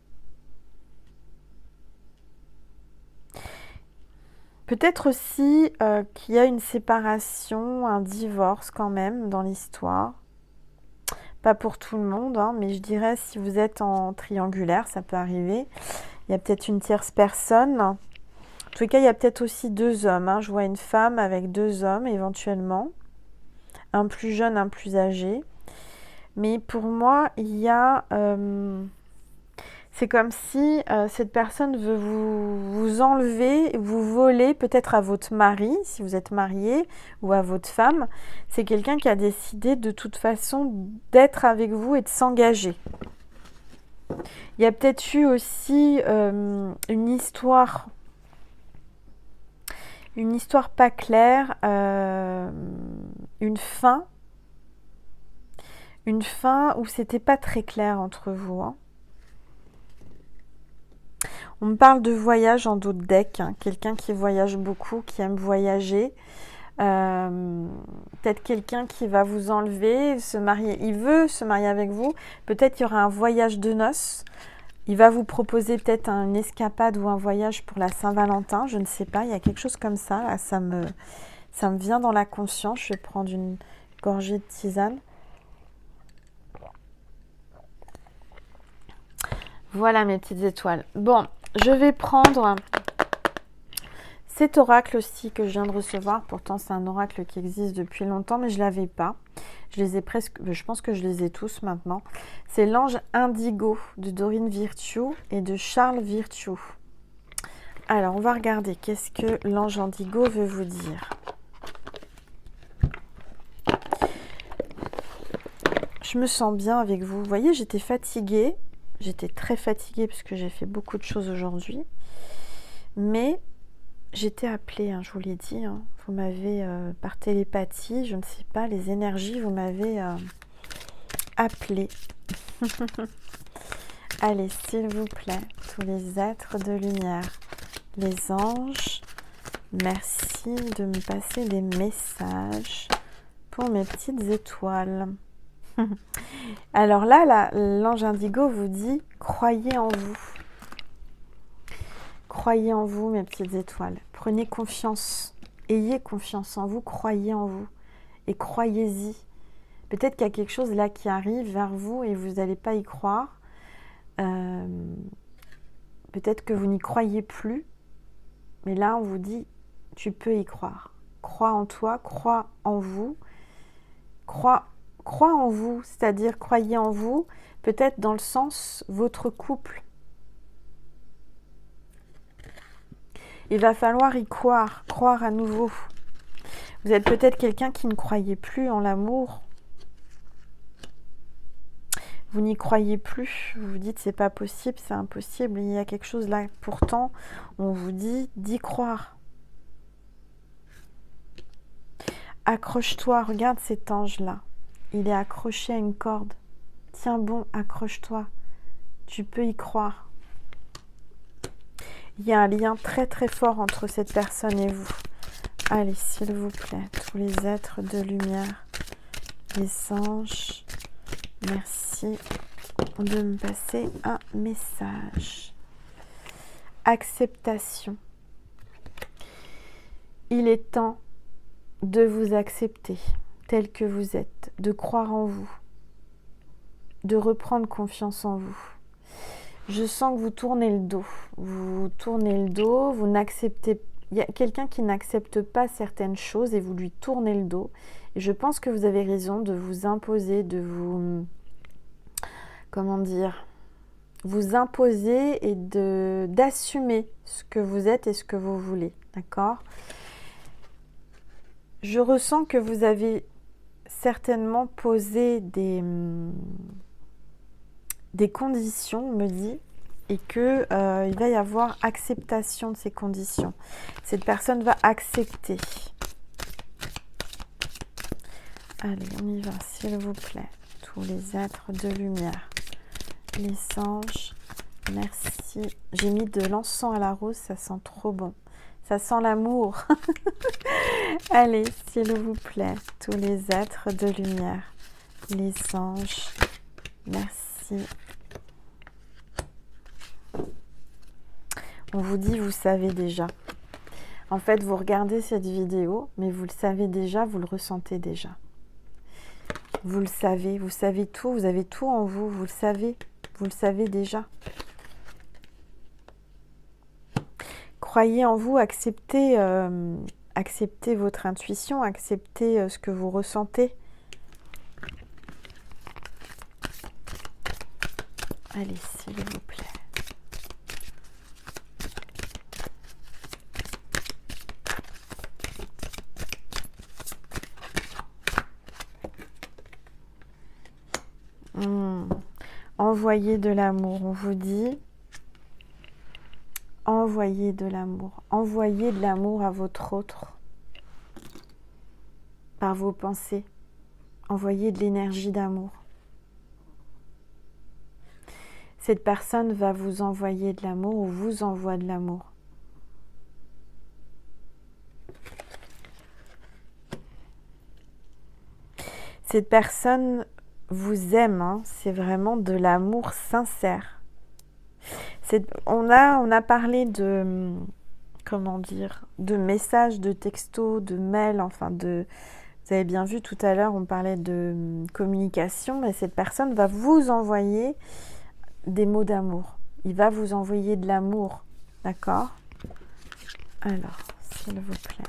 Peut-être aussi qu'il y a une séparation, un divorce quand même dans l'histoire. Pas pour tout le monde, hein, mais je dirais si vous êtes en triangulaire, ça peut arriver. Il y a peut-être une tierce personne. En tout cas, il y a peut-être aussi deux hommes. Hein. Je vois une femme avec deux hommes éventuellement. Un plus jeune, un plus âgé. Mais pour moi, il y a... c'est comme si cette personne veut vous enlever, vous voler peut-être à votre mari, si vous êtes marié, ou à votre femme. C'est quelqu'un qui a décidé de toute façon d'être avec vous et de s'engager. Il y a peut-être eu aussi une histoire pas claire, une fin où c'était pas très clair entre vous. Hein. On me parle de voyage en dos de deck, hein. Quelqu'un qui voyage beaucoup, qui aime voyager. Peut-être quelqu'un qui va vous enlever, se marier. Il veut se marier avec vous. Peut-être qu'il y aura un voyage de noces. Il va vous proposer peut-être une escapade ou un voyage pour la Saint-Valentin. Je ne sais pas, il y a quelque chose comme ça. Là, ça me vient dans la conscience. Je vais prendre une gorgée de tisane. Voilà mes petites étoiles. Bon, je vais prendre cet oracle aussi que je viens de recevoir. Pourtant, c'est un oracle qui existe depuis longtemps, mais je ne l'avais pas. Je les ai presque, je pense que je les ai tous maintenant. C'est l'ange Indigo de Dorine Virtue et de Charles Virtue. Alors, on va regarder qu'est-ce que l'ange Indigo veut vous dire. Je me sens bien avec vous. Vous voyez, j'étais fatiguée. J'étais très fatiguée parce que j'ai fait beaucoup de choses aujourd'hui. Mais j'étais appelée, hein, je vous l'ai dit. Hein. Vous m'avez, par télépathie, je ne sais pas, les énergies, vous m'avez appelée. Allez, s'il vous plaît, tous les êtres de lumière, les anges, merci de me passer des messages pour mes petites étoiles. Alors là, l'ange Indigo vous dit, croyez en vous. Croyez en vous, mes petites étoiles. Prenez confiance. Ayez confiance en vous, croyez en vous. Et croyez-y. Peut-être qu'il y a quelque chose là qui arrive vers vous et vous n'allez pas y croire. Peut-être que vous n'y croyez plus. Mais là, on vous dit, tu peux y croire. Crois en toi, crois en vous. Crois en vous, c'est-à-dire croyez en vous, peut-être dans le sens votre couple. Il va falloir y croire à nouveau. Vous êtes peut-être quelqu'un qui ne croyait plus en l'amour. Vous n'y croyez plus, vous vous dites c'est pas possible, c'est impossible, il y a quelque chose là. Pourtant, on vous dit d'y croire. Accroche-toi, regarde cet ange-là. Il est accroché à une corde. Tiens bon, accroche-toi. Tu peux y croire. Il y a un lien très très fort entre cette personne et vous. Allez, s'il vous plaît, tous les êtres de lumière, les anges, merci de me passer un message. Acceptation. Il est temps de vous accepter tel que vous êtes, de croire en vous, de reprendre confiance en vous. Je sens que vous tournez le dos. Vous tournez le dos, vous n'acceptez. Il y a quelqu'un qui n'accepte pas certaines choses et vous lui tournez le dos. Et je pense que vous avez raison de vous imposer, de vous... Comment dire ? Vous imposer et d'assumer ce que vous êtes et ce que vous voulez. D'accord ? Je ressens que vous avez certainement posé des conditions, on me dit, et que il va y avoir acceptation de ces conditions. Cette personne va accepter. Allez, on y va, s'il vous plaît. Tous les êtres de lumière, les anges, merci. J'ai mis de l'encens à la rose, ça sent trop bon. Ça sent l'amour. Allez, s'il vous plaît, tous les êtres de lumière, les anges, merci. On vous dit, vous savez déjà. En fait, vous regardez cette vidéo, mais vous le savez déjà, vous le ressentez déjà. Vous savez tout, vous avez tout en vous, vous le savez déjà. Croyez en vous, acceptez votre intuition, acceptez ce que vous ressentez. Allez, s'il vous plaît. Envoyez de l'amour, on vous dit. Envoyez de l'amour. Envoyez de l'amour à votre autre. Par vos pensées. Envoyez de l'énergie d'amour. Cette personne va vous envoyer de l'amour ou vous envoie de l'amour. Cette personne vous aime, hein, c'est vraiment de l'amour sincère. On a parlé de, comment dire, de messages, de textos, de mails, enfin de... Vous avez bien vu tout à l'heure, on parlait de communication, mais cette personne va vous envoyer des mots d'amour. Il va vous envoyer de l'amour. D'accord? Alors, s'il vous plaît,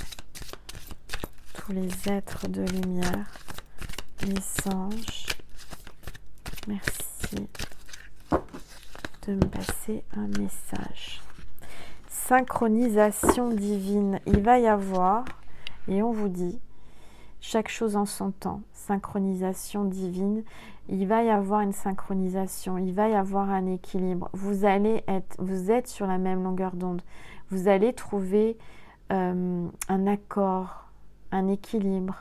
tous les êtres de lumière, les anges, merci de me passer un message. Synchronisation divine. Il va y avoir, et on vous dit, chaque chose en son temps. Synchronisation divine. Il va y avoir une synchronisation. Il va y avoir un équilibre. Vous êtes sur la même longueur d'onde. Vous allez trouver un accord, un équilibre.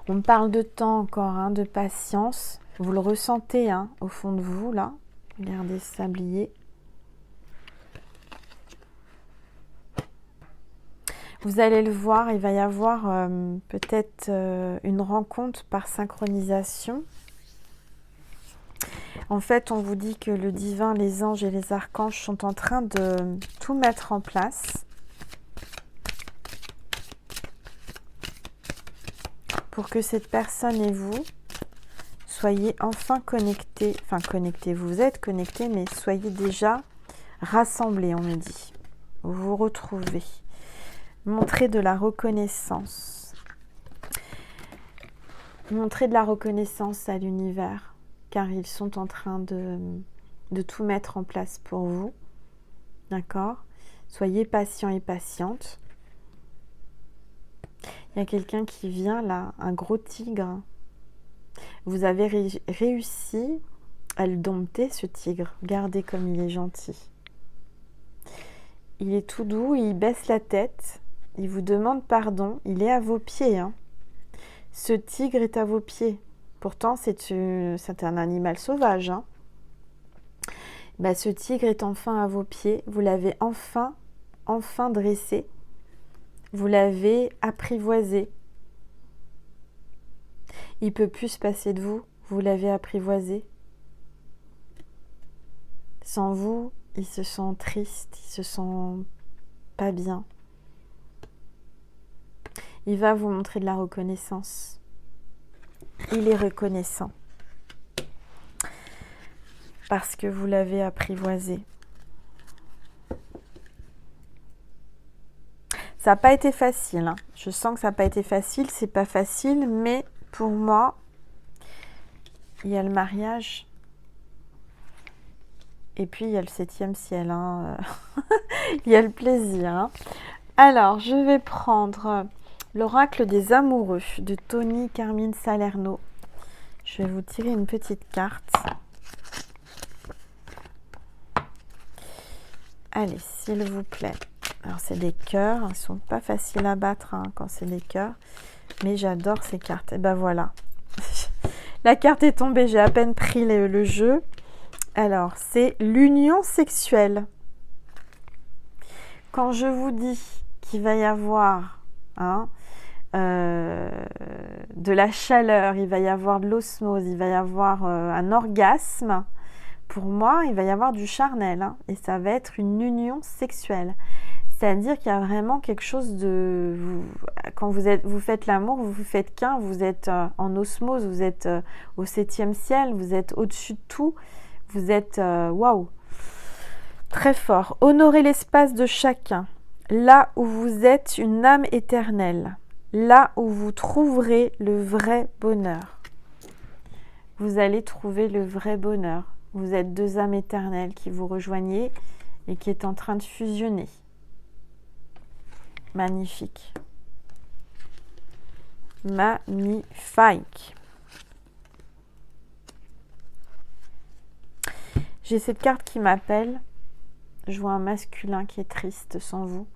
On parle de temps encore, hein, de patience. Vous le ressentez hein, au fond de vous, là. Regardez ce sablier. Vous allez le voir, il va y avoir peut-être une rencontre par synchronisation. En fait, on vous dit que le divin, les anges et les archanges sont en train de tout mettre en place pour que cette personne et vous soyez enfin connectés. Enfin, connectés, vous êtes connectés, mais soyez déjà rassemblés, on me dit. Vous vous retrouvez. Montrez de la reconnaissance. Montrez de la reconnaissance à l'univers, car ils sont en train de tout mettre en place pour vous. D'accord? Soyez patient et patiente. Il y a quelqu'un qui vient là, un gros tigre. Vous avez réussi à le dompter, ce tigre. Regardez comme il est gentil. Il est tout doux, il baisse la tête. Il vous demande pardon. Il est à vos pieds. Hein. Ce tigre est à vos pieds. Pourtant, c'est un animal sauvage. Hein. Bah, ce tigre est enfin à vos pieds. Vous l'avez enfin dressé. Vous l'avez apprivoisé. Il ne peut plus se passer de vous. Vous l'avez apprivoisé. Sans vous, il se sent triste. Il se sent pas bien. Il va vous montrer de la reconnaissance. Il est reconnaissant. Parce que vous l'avez apprivoisé. Ça n'a pas été facile. Hein. Je sens que ça n'a pas été facile. C'est pas facile, mais pour moi, il y a le mariage. Et puis, il y a le 7e ciel. Hein. Il y a le plaisir. Hein. Alors, je vais prendre l'oracle des amoureux de Tony Carmine Salerno. Je vais vous tirer une petite carte. Allez, s'il vous plaît. Alors, c'est des cœurs. Ils ne sont pas faciles à battre hein, quand c'est des cœurs. Mais j'adore ces cartes. Et ben voilà. La carte est tombée. J'ai à peine pris le jeu. Alors, c'est l'union sexuelle. Quand je vous dis qu'il va y avoir hein, de la chaleur, il va y avoir de l'osmose, il va y avoir un orgasme, pour moi, il va y avoir du charnel. Hein, et ça va être une union sexuelle. C'est-à-dire qu'il y a vraiment quelque chose de... Quand vous faites l'amour, vous faites qu'un, vous êtes en osmose, vous êtes au 7e ciel, vous êtes au-dessus de tout, vous êtes... Waouh! Très fort. Honorez l'espace de chacun. Là où vous êtes une âme éternelle. Là où vous trouverez le vrai bonheur. Vous allez trouver le vrai bonheur. Vous êtes deux âmes éternelles qui vous rejoignez et qui est en train de fusionner. Magnifique. Magnifique. J'ai cette carte qui m'appelle. Je vois un masculin qui est triste sans vous,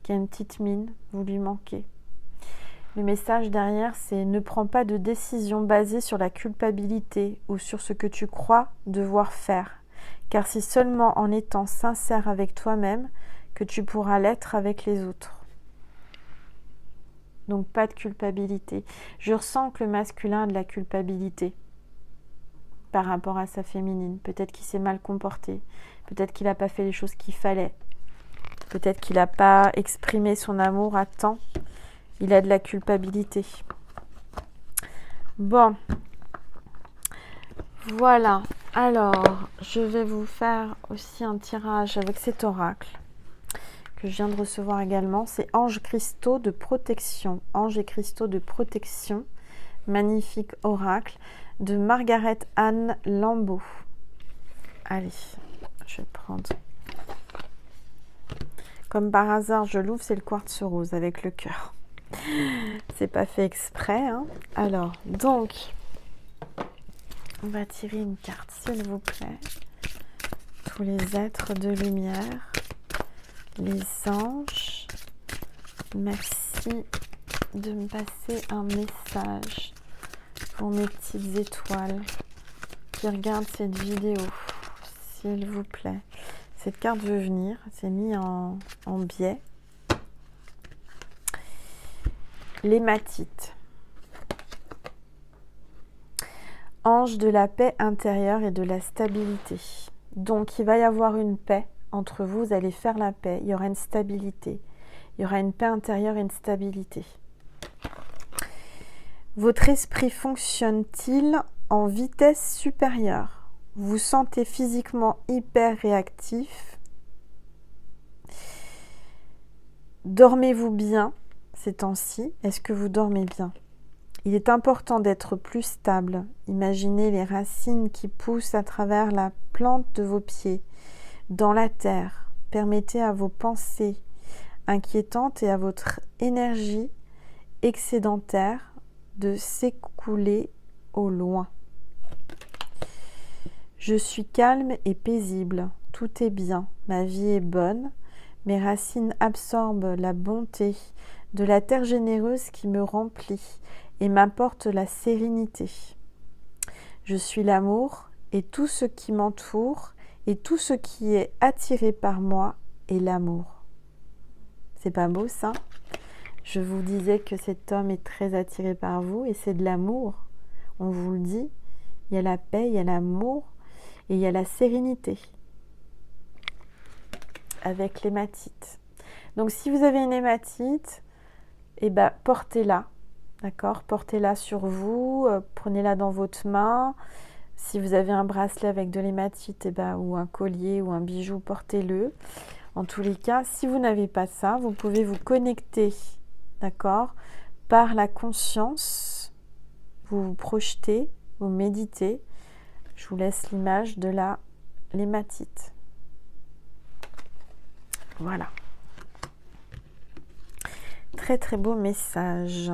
qui a une petite mine, vous lui manquez. Le message derrière, c'est ne prends pas de décision basée sur la culpabilité ou sur ce que tu crois devoir faire, car c'est seulement en étant sincère avec toi-même que tu pourras l'être avec les autres. Donc pas de culpabilité. Je ressens que le masculin a de la culpabilité par rapport à sa féminine. Peut-être qu'il s'est mal comporté. Peut-être qu'il n'a pas fait les choses qu'il fallait. Peut-être qu'il n'a pas exprimé son amour à temps. Il a de la culpabilité. Bon. Voilà. Alors, je vais vous faire aussi un tirage avec cet oracle que je viens de recevoir également. C'est Anges cristaux de protection. Anges et cristaux de protection. Magnifique oracle de Margaret Anne Lambeau. Allez, je vais prendre. Comme par hasard, je l'ouvre, c'est le quartz rose avec le cœur. C'est pas fait exprès, hein. Alors, donc, on va tirer une carte, s'il vous plaît. Tous les êtres de lumière, les anges, merci de me passer un message pour mes petites étoiles qui regardent cette vidéo, s'il vous plaît. Cette carte veut venir, c'est mis en biais. L'hématite. Ange de la paix intérieure et de la stabilité. Donc, il va y avoir une paix entre vous, vous allez faire la paix, il y aura une stabilité. Il y aura une paix intérieure et une stabilité. Votre esprit fonctionne-t-il en vitesse supérieure? Vous vous sentez physiquement hyper réactif? Dormez-vous bien ces temps-ci? Est-ce que vous dormez bien? Il est important d'être plus stable. Imaginez les racines qui poussent à travers la plante de vos pieds, dans la terre. Permettez à vos pensées inquiétantes et à votre énergie excédentaire de s'écouler au loin. Je suis calme et paisible. Tout est bien. Ma vie est bonne. Mes racines absorbent la bonté de la terre généreuse qui me remplit et m'apporte la sérénité. Je suis l'amour et tout ce qui m'entoure et tout ce qui est attiré par moi est l'amour. C'est pas beau ça? Je vous disais que cet homme est très attiré par vous et c'est de l'amour. On vous le dit, il y a la paix, il y a l'amour et il y a la sérénité avec l'hématite. Donc si vous avez une hématite, eh ben, portez-la, d'accord? Portez-la sur vous, prenez-la dans votre main. Si vous avez un bracelet avec de l'hématite, eh ben, ou un collier ou un bijou, portez-le. En tous les cas, si vous n'avez pas ça, vous pouvez vous connecter, d'accord? Par la conscience, vous vous projetez, vous méditez. Je vous laisse l'image de l'hématite. Voilà. Très très beau message.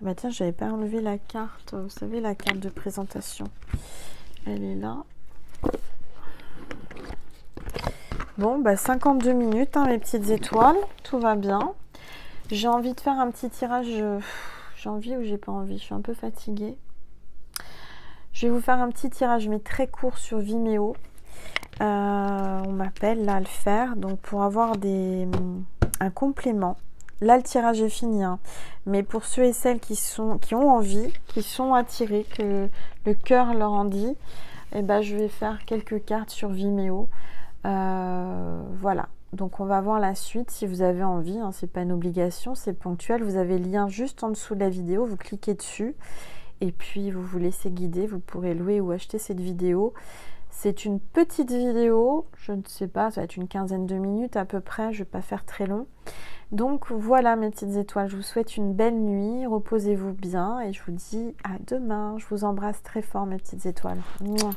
Bah tiens, j'avais pas enlevé la carte, vous savez, la carte de présentation. Elle est là. Bon, bah 52 minutes, hein, mes petites étoiles, tout va bien. J'ai envie de faire un petit tirage. J'ai envie ou j'ai pas envie, je suis un peu fatiguée. Je vais vous faire un petit tirage, mais très court sur Vimeo. On m'appelle là à le faire, donc pour avoir un complément. Là, le tirage est fini, hein. Mais pour ceux et celles qui ont envie, qui sont attirés, que le cœur leur en dit, eh ben, je vais faire quelques cartes sur Vimeo. Voilà. Donc, on va voir la suite si vous avez envie. Hein. C'est pas une obligation, c'est ponctuel. Vous avez le lien juste en dessous de la vidéo. Vous cliquez dessus et puis vous vous laissez guider. Vous pourrez louer ou acheter cette vidéo. C'est une petite vidéo. Je ne sais pas, ça va être une quinzaine de minutes à peu près. Je ne vais pas faire très long. Donc voilà mes petites étoiles, je vous souhaite une belle nuit, reposez-vous bien et je vous dis à demain. Je vous embrasse très fort mes petites étoiles. Mouah.